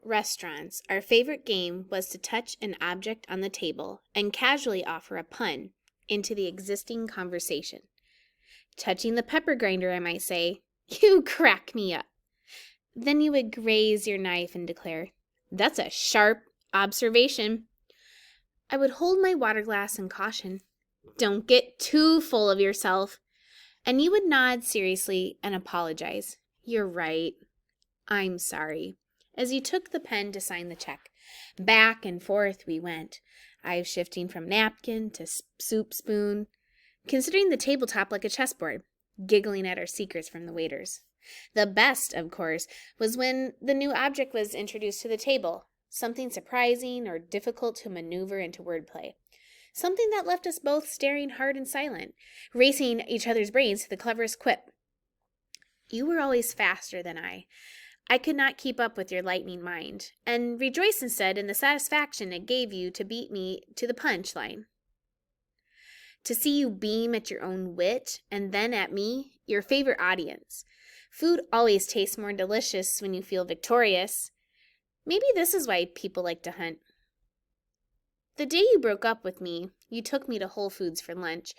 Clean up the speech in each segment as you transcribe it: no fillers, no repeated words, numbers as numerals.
restaurants, our favorite game was to touch an object on the table and casually offer a pun into the existing conversation. Touching the pepper grinder, I might say, "You crack me up." Then you would graze your knife and declare, "That's a sharp observation." I would hold my water glass and caution, "Don't get too full of yourself." And you would nod seriously and apologize. "You're right. I'm sorry," as you took the pen to sign the check. Back and forth we went, I shifting from napkin to soup spoon, considering the tabletop like a chessboard, giggling at our secrets from the waiters. The best, of course, was when the new object was introduced to the table, something surprising or difficult to maneuver into wordplay. Something that left us both staring hard and silent, racing each other's brains to the cleverest quip. You were always faster than I. I could not keep up with your lightning mind, and rejoiced instead in the satisfaction it gave you to beat me to the punch line. To see you beam at your own wit, and then at me, your favorite audience. Food always tastes more delicious when you feel victorious. Maybe this is why people like to hunt. The day you broke up with me, you took me to Whole Foods for lunch.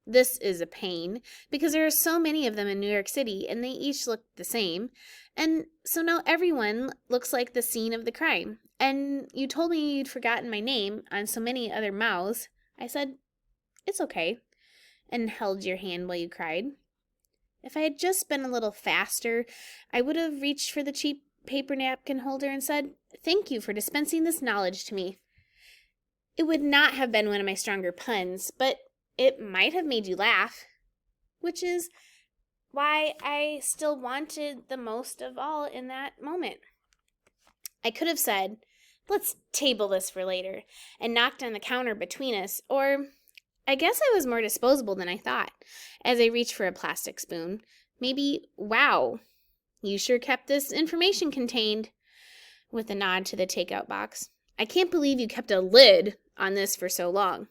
This is a pain, because there are so many of them in New York City, and they each look the same. And so now everyone looks like the scene of the crime. And you told me you'd forgotten my name on so many other mouths. I said, "It's okay," and held your hand while you cried. If I had just been a little faster, I would have reached for the cheap paper napkin holder and said, "Thank you for dispensing this knowledge to me." It would not have been one of my stronger puns, but it might have made you laugh, which is why I still wanted the most of all in that moment. I could have said, "Let's table this for later," and knocked on the counter between us, or I guess I was more disposable than I thought, as I reached for a plastic spoon. Maybe, "Wow, you sure kept this information contained," with a nod to the takeout box. "I can't believe you kept a lid on this for so long."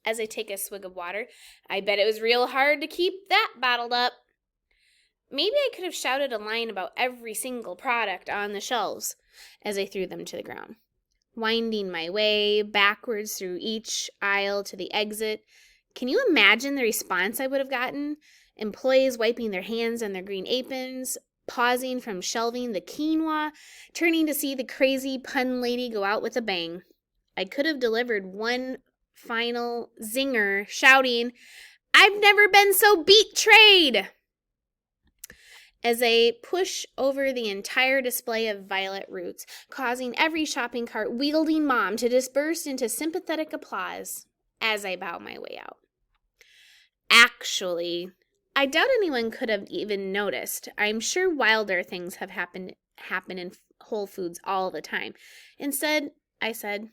As I take a swig of water, "I bet it was real hard to keep that bottled up." Maybe I could have shouted a line about every single product on the shelves as I threw them to the ground. Winding my way backwards through each aisle to the exit, can you imagine the response I would have gotten? Employees wiping their hands on their green aprons, pausing from shelving the quinoa, turning to see the crazy pun lady go out with a bang. I could have delivered one final zinger, shouting, "I've never been so betrayed!" as I push over the entire display of violet roots, causing every shopping cart wielding mom to disperse into sympathetic applause as I bow my way out. Actually, I doubt anyone could have even noticed. I'm sure wilder things have happen in Whole Foods all the time. Instead, I said,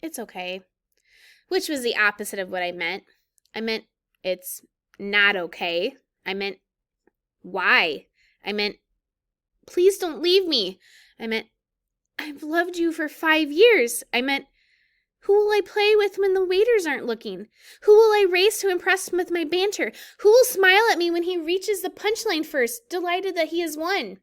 "It's okay," which was the opposite of what I meant. I meant, "It's not okay." I meant, "Why?" I meant, "Please don't leave me." I meant, "I've loved you for 5 years." I meant, "Who will I play with when the waiters aren't looking? Who will I race to impress with my banter? Who will smile at me when he reaches the punchline first, delighted that he has won?"